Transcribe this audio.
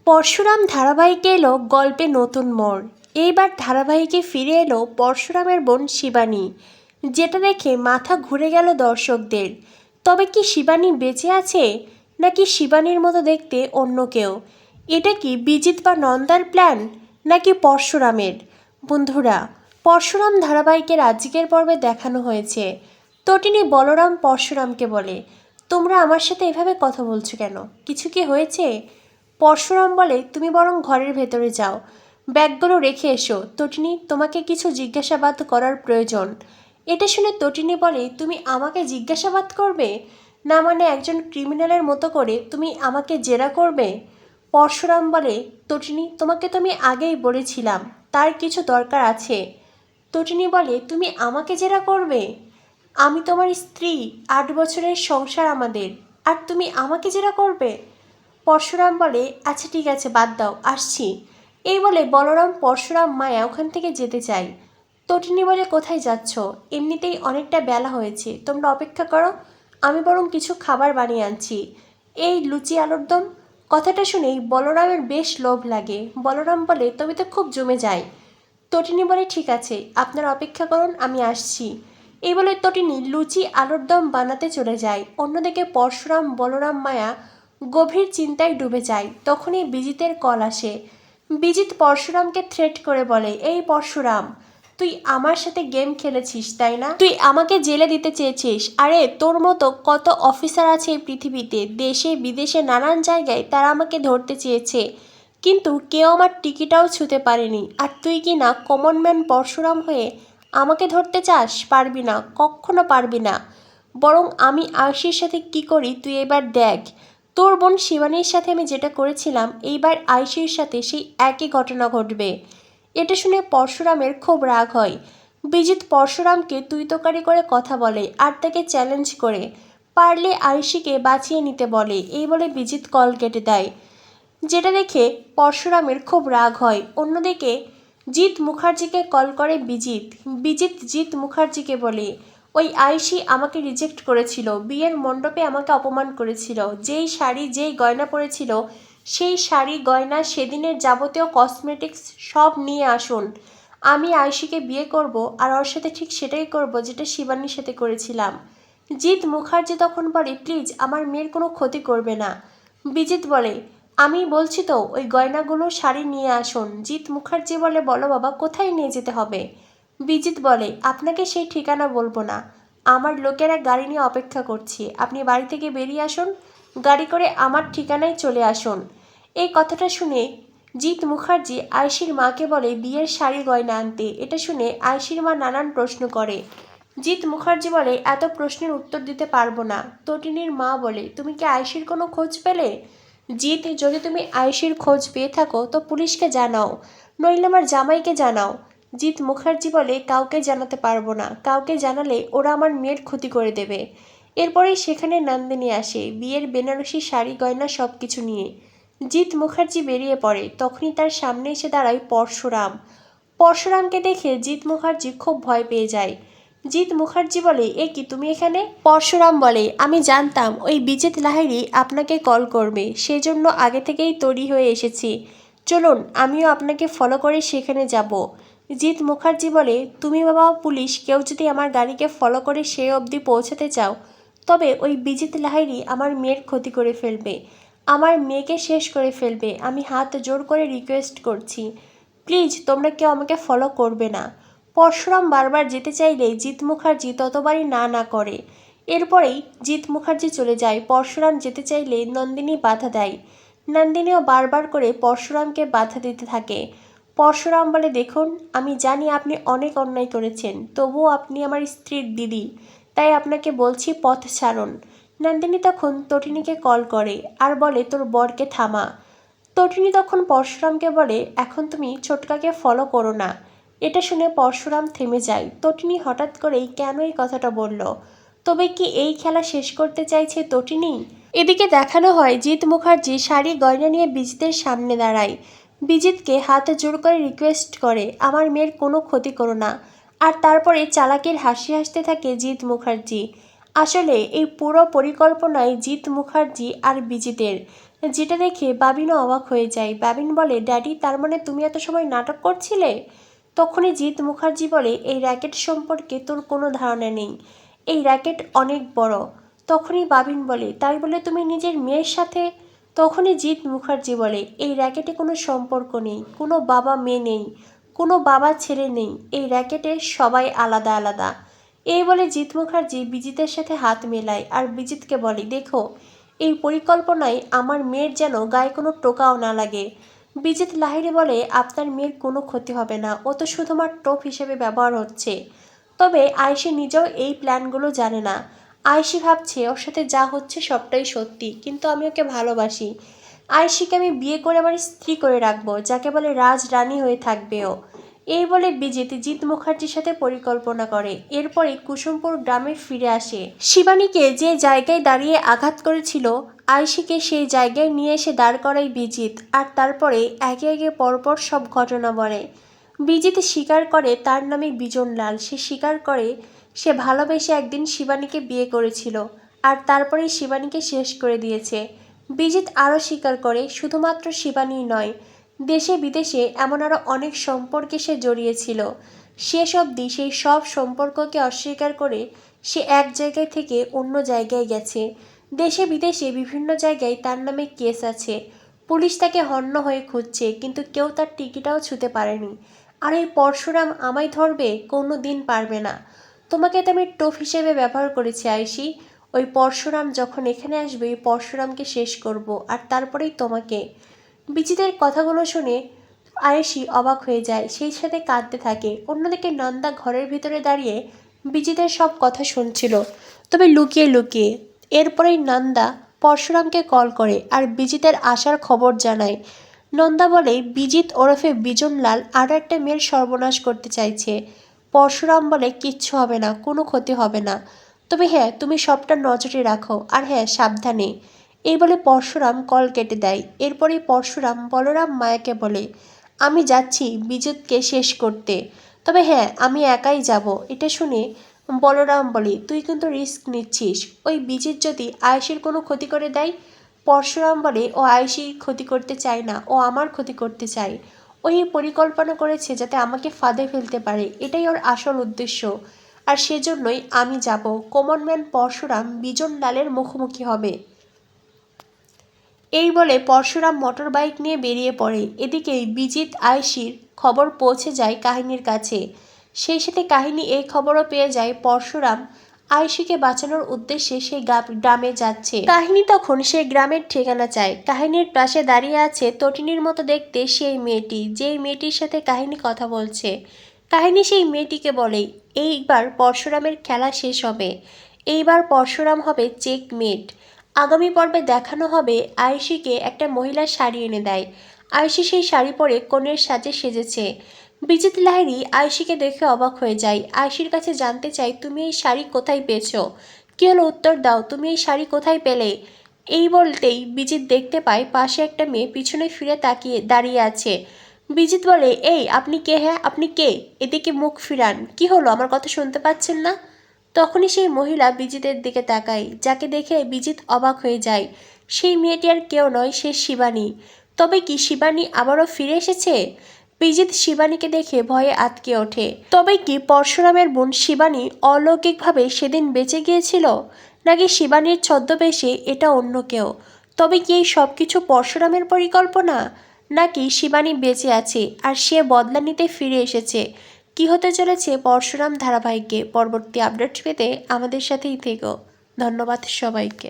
পরশুরাম ধারাবাহিকে এলো গল্পে নতুন মোড়। এইবার ধারাবাহিকে ফিরে এলো পরশুরামের বোন শিবানী, যেটা দেখে মাথা ঘুরে গেল দর্শকদের। তবে কি শিবানী বেঁচে আছে, নাকি শিবানীর মতো দেখতে অন্য কেউ? এটা কি বিজিত বা নন্দার প্ল্যান, নাকি পরশুরামের? বন্ধুরা, পরশুরাম ধারাবাহিকের আজকের পর্বে দেখানো হয়েছে তটিনী বলরাম পরশুরামকে বলে, তোমরা আমার সাথে এভাবে কথা বলছো কেন? কিছু কি হয়েছে? পরশুরাম বলে, তুমি বরং ঘরের ভেতরে যাও, ব্যাগগুলো রেখে এসো। তটিনী, তোমাকে কিছু জিজ্ঞাসাবাদ করার প্রয়োজন। এটা শুনে তটিনী বলে, তুমি আমাকে জিজ্ঞাসাবাদ করবে? না মানে একজন ক্রিমিনালের মতো করে তুমি আমাকে জেরা করবে? পরশুরাম বলে, তটিনী, তোমাকে তো আমি আগেই বলেছিলাম তার কিছু দরকার আছে। তটিনী বলে, তুমি আমাকে জেরা করবে? আমি তোমার স্ত্রী, 8 বছরের সংসার আমাদের, আর তুমি আমাকে জেরা করবে? পরশুরাম বলে, আচ্ছা ঠিক আছে, বাদ দাও, আসছি। এই বলে বলরাম, পরশুরাম, মায়া ওখান থেকে যেতে চায়। তটিনী বলে, কোথায় যাচ্ছ? এমনিতেই অনেকটা বেলা হয়েছে, তোমরা অপেক্ষা করো, আমি বরং কিছু খাবার বানিয়ে আনছি। এই লুচি আলুর দম। কথাটা শুনেই বলরামের বেশ লোভ লাগে। বলরাম বলে, তবে তো খুব জমে যায়। তটিনী বলে, ঠিক আছে, আপনারা অপেক্ষা করুন, আমি আসছি। এই বলে তটিনী লুচি আলুর দম বানাতে চলে যায়। অন্যদিকে পরশুরাম, বলরাম, মায়া গভীর চিন্তায় ডুবে যায়। তখনই বিজিতের কল আসে। বিজিত পরশুরামকে থ্রেট করে বলে, এই পরশুরাম, তুই আমার সাথে গেম খেলেছিস তাই না? তুই আমাকে জেলে দিতে চেয়েছিস। আরে তোর মতো কত অফিসার আছে এই পৃথিবীতে, দেশে বিদেশে নানান জায়গায় তারা আমাকে ধরতে চেয়েছে, কিন্তু কেউ আমার টিকিটাও ছুঁতে পারেনি। আর তুই কি না কমন ম্যান পরশুরাম হয়ে আমাকে ধরতে চাস? পারবি না, কখনো পারবি না। বরং আমি আয়ুষীর সাথে কি করি তুই এবার দেখ। তোর বোন শিবানীর সাথে আমি যেটা করেছিলাম, এইবার আয়ুষীর সাথে সেই একই ঘটনা ঘটবে। এটা শুনে পরশুরামের খুব রাগ হয়। বিজিত পরশুরামকে তুই তোকারি করে কথা বলে আর তাকে চ্যালেঞ্জ করে পারলে আয়ুষীকে বাঁচিয়ে নিতে বলে। এই বলে বিজিত কল কেটে দেয়, যেটা দেখে পরশুরামের খুব রাগ হয়। অন্যদিকে জিৎ মুখার্জিকে কল করে বিজিত। বিজিত জিৎ মুখার্জিকে বলে, ওই আয়ুষী আমাকে রিজেক্ট করেছিল, বিয়ের মণ্ডপে আমাকে অপমান করেছিল, যেই শাড়ি যেই গয়না পরেছিল সেই শাড়ি গয়না সেদিনের যাবতীয় কসমেটিক্স সব নিয়ে আসুন। আমি আয়ুষীকে বিয়ে করব, আর ওর সাথে ঠিক সেটাই করব যেটা শিবানীর সাথে করেছিলাম। জিৎ মুখার্জি তখন বলে, প্লিজ আমার মেয়ের কোনো ক্ষতি করবে না। বিজিত বলে, আমি বলছি তো ওই গয়নাগুলো শাড়ি নিয়ে আসুন। জিৎ মুখার্জি বলে, বলো বাবা, কোথায় নিয়ে যেতে হবে? বিজিত বলে, আপনাকে সেই ঠিকানা বলবো না, আমার লোকেরা গাড়ি নিয়ে অপেক্ষা করছি, আপনি বাড়ি থেকে বেরিয়ে আসুন, গাড়ি করে আমার ঠিকানায় চলে আসুন। এই কথাটা শুনে জিৎ মুখার্জি আয়ুষীর মাকে বলে বিয়ের শাড়ি গয়না আনতে। এটা শুনে আয়ুষীর মা নানান প্রশ্ন করে। জিৎ মুখার্জি বলে, এত প্রশ্নের উত্তর দিতে পারবো না। তটিনীর মা বলে, তুমি কি আয়ুষীর কোনো খোঁজ পেলে? জিৎ, যদি তুমি আয়ুষীর খোঁজ পেয়ে থাকো তো পুলিশকে জানাও, নইলে আমার জামাইকে জানাও। জিৎ মুখার্জি বলে, কাউকে জানাতে পারবো না, কাউকে জানালে ওরা আমার মেয়ের ক্ষতি করে দেবে। এরপরেই সেখানে নন্দিনী আসে, বিয়ের বেনারসি শাড়ি গয়না সব কিছু নিয়ে। জিৎ মুখার্জি বেরিয়ে পড়ে, তখনই তার সামনে এসে দাঁড়ায় পরশুরাম। পরশুরামকে দেখে জিৎ মুখার্জি খুব ভয় পেয়ে যায়। জিৎ মুখার্জি বলে, এ কি তুমি এখানে? পরশুরাম বলে, আমি জানতাম ওই বিজিত লাহিড়ী আপনাকে কল করবে, সেজন্য আগে থেকেই তৈরি হয়ে এসেছি। চলুন, আমিও আপনাকে ফলো করে সেখানে যাব। জিৎ মুখার্জি বলে, তুমি বাবা পুলিশ কেউ যদি আমার গাড়িকে ফলো করে সে অবধি পৌঁছাতে চাও, তবে ওই বিজিত লাহিড়ী আমার মেয়ের ক্ষতি করে ফেলবে, আমার মেয়েকে শেষ করে ফেলবে। আমি হাত জোর করে রিকোয়েস্ট করছি, প্লিজ তোমরা কেউ আমাকে ফলো করবে না। পরশুরাম বারবার যেতে চাইলে জিৎ মুখার্জি ততবারই না না করে। এরপরেই জিৎ মুখার্জি চলে যায়। পরশুরাম যেতে চাইলে নন্দিনী বাধা দেয়। নন্দিনীও বারবার করে পরশুরামকে বাধা দিতে থাকে। পরশুরাম বলে, দেখুন, আমি জানি আপনি অনেক অন্যায় করেছেন, তবুও আপনি আমার স্ত্রীর দিদি, তাই আপনাকে বলছি পথ ছাড়ুন। নন্দিনী তখন তটিনীকে কল করে আর বলে, তোর বরকে থামা। তটিনী তখন পরশুরামকে বলে, এখন তুমি ছোটকাকে ফলো করো না। এটা শুনে পরশুরাম থেমে যায়। তটিনী হঠাৎ করেই কেন এই কথাটা বলল? তবে কি এই খেলা শেষ করতে চাইছে তটিনী? এদিকে দেখানো হয় জিৎ মুখার্জি শাড়ি গয়না নিয়ে বিজিতের সামনে দাঁড়ায়। বিজিতকে হাত জোর করে রিকোয়েস্ট করে, আমার মেয়ের কোনো ক্ষতি করো না। আর তারপরে চালাকির হাসি হাসতে থাকে জিৎ মুখার্জি। আসলে এই পুরো পরিকল্পনায় জিৎ মুখার্জি আর বিজিতের। যেটা দেখে বাবিনও অবাক হয়ে যায়। বাবিন বলে, ড্যাডি, তার মানে তুমি এত সময় নাটক করছিলে? তখনই জিৎ মুখার্জি বলে, এই র্যাকেট সম্পর্কে তোর কোনো ধারণা নেই, এই র্যাকেট অনেক বড়। তখনই বাবিন বলে, তাই বলে তুমি নিজের মেয়ের সাথে? তখনই জিৎ মুখার্জি বলে, এই র্যাকেটে কোনো সম্পর্ক নেই, কোনো বাবা মেয়ে নেই, কোনো বাবা ছেলে নেই, এই র্যাকেটে সবাই আলাদা আলাদা। এই বলে জিৎ মুখার্জি বিজিতের সাথে হাত মেলায় আর বিজিতকে বলে, দেখো, এই পরিকল্পনায় আমার মেয়ের যেন গায়ে কোনো টোকাও না লাগে। বিজিত লাহিড়ী বলে, আপনার মেয়ের কোনো ক্ষতি হবে না, ও তো শুধুমাত্র টোপ হিসেবে ব্যবহার হচ্ছে। তবে আয়েশি নিজেও এই প্ল্যানগুলো জানে না। আয়েশি ভাবছে ওর সাথে যা হচ্ছে সবটাই সত্যি, কিন্তু আমি ওকে ভালোবাসি। আয়েশিকে আমি বিয়ে করে আমার স্ত্রী করে রাখবো, যাকে বলে রাজ রানী হয়ে থাকবেও। এই বলে বিজিত জিৎ মুখার্জির সাথে পরিকল্পনা করে। এরপরে কুসুমপুর গ্রামে ফিরে আসে। শিবানীকে যে জায়গায় দাঁড়িয়ে আঘাত করেছিল, আয়েশিকে সেই জায়গায় নিয়ে এসে দাঁড় করায় বিজিত, আর তারপরে একে একে পরপর সব ঘটনা বলে। বিজিত স্বীকার করে তার নামে বিজনলাল। সে স্বীকার করে সে ভালোবেসে একদিন শিবানীকে বিয়ে করেছিল, আর তারপরেই শিবানীকে শেষ করে দিয়েছে। বিজিত আরও স্বীকার করে শুধুমাত্র শিবানীই নয়, দেশে বিদেশে এমন আরও অনেক সম্পর্কে সে জড়িয়েছিল। শেষ অবধি সেই সব সম্পর্ককে অস্বীকার করে সে এক জায়গায় থেকে অন্য জায়গায় গেছে। দেশে বিদেশে বিভিন্ন জায়গায় তার নামে কেস আছে। পুলিশ তাকে হন্য হয়ে খুঁজছে, কিন্তু কেউ তার টিকিটাও ছুঁতে পারেনি। আর এই পরশুরাম আমায় ধরবে? কোনো দিন পারবে না। তোমাকে তো আমি টোপ হিসেবে ব্যবহার করেছি আয়েশি। ওই পরশুরাম যখন এখানে আসবে, ওই পরশুরামকে শেষ করব, আর তারপরেই তোমাকে। বিজিতের কথাগুলো শুনে আয়েশি অবাক হয়ে যায়, সেই সাথে কাঁদতে থাকে। অন্যদিকে নন্দা ঘরের ভিতরে দাঁড়িয়ে বিজিতের সব কথা শুনছিল, তবে লুকিয়ে লুকিয়ে। এরপরেই নন্দা পরশুরামকে কল করে আর বিজিতের আসার খবর জানায়। নন্দা বলে, বিজিত ওরফে বিজনলাল আরও একটা মেয়ের সর্বনাশ করতে চাইছে। পরশুরাম বলে, কিচ্ছু হবে না, কোনো ক্ষতি হবে না, তবে হ্যাঁ, তুমি সবটা নজরে রাখো, আর হ্যাঁ, সাবধানে। এই বলে পরশুরাম কল কেটে দেয়। এরপরেই পরশুরাম বলরাম মায়াকে বলে, আমি যাচ্ছি বিজিতকে শেষ করতে, তবে হ্যাঁ, আমি একাই যাব। এটা শুনে বলরাম বলে, তুই কিন্তু রিস্ক নিচ্ছিস। ওই বিজিত যদি আয়েশির কোনো ক্ষতি করে দেয়? পরশুরাম বলে, ও আয়েশির ক্ষতি করতে চায় না, ও আমার ক্ষতি করতে চায়। ওই পরিকল্পনা করেছে যাতে আমাকে ফাঁদে ফেলতে পারে, এটাই ওর আসল উদ্দেশ্য। আর সেজন্যই আমি যাব। কমনম্যান পরশুরাম বিজনলালের মুখোমুখি হবে। এই বলে পরশুরাম মোটর বাইক নিয়ে বেরিয়ে পড়ে। এদিকে বিজিত আয়েশির খবর পৌঁছে যায় কাহিনীর কাছে। সেই সাথে কাহিনী এই খবরও পেয়ে যায় পরশুরাম আয়েশিকে বাঁচানোর উদ্দেশ্যে সেই গ্রামে যাচ্ছে। কাহিনী তখন সেই গ্রামের ঠিকানা চায়। কাহিনীর পাশে দাঁড়িয়ে আছে তটিনীর মতো দেখতে সেই মেয়েটি, যেই মেয়েটির সাথে কাহিনী কথা বলছে। কাহিনী সেই মেয়েটিকে বলে, এইবার পরশুরামের খেলা শেষ হবে, এইবার পরশুরাম হবে চেকমেট। আগামী পর্বে দেখানো হবে আয়েশিকে একটা মহিলার শাড়ি এনে দেয়। আয়েশি সেই শাড়ি পরে কনের সাজে সেজেছে। বিজিত লাহিড়ী আয়েশিকে দেখে অবাক হয়ে যায়। আয়েশির কাছে জানতে চাই, তুমি এই শাড়ি কোথায় পেয়েছো? কী হলো, উত্তর দাও, তুমি এই শাড়ি কোথায় পেলে? এই বলতেই বিজিত দেখতে পায় পাশে একটা মেয়ে পিছনে ফিরে তাকিয়ে দাঁড়িয়ে আছে। বিজিত বলে, এই আপনি কে? হ্যাঁ, আপনি কে? এদিকে মুখ ফিরান। কি হলো, আমার কথা শুনতে পাচ্ছেন না? তখনই সেই মহিলা বিজিতের দিকে তাকায়, যাকে দেখে বিজিত অবাক হয়ে যায়। সেই মেয়েটি আর কেউ নয়, সে শিবানী। তবে কি শিবানী আবারও ফিরে এসেছে? বিজিত শিবানীকে দেখে ভয়ে আঁতকে ওঠে। তবে কি পরশুরামের বোন শিবানী অলৌকিকভাবে সেদিন বেঁচে গিয়েছিল, নাকি শিবানীর ছদ্মবেশে এটা অন্য কেউ? তবে কি এই সব কিছু পরশুরামের পরিকল্পনা, নাকি শিবানী বেঁচে আছে আর সে বদলা নিতে ফিরে এসেছে? কি হতে চলেছে পরশুরাম ধারাবাহিকে পরবর্তী আপডেট পেতে আমাদের সাথেই থেকো। ধন্যবাদ সবাইকে।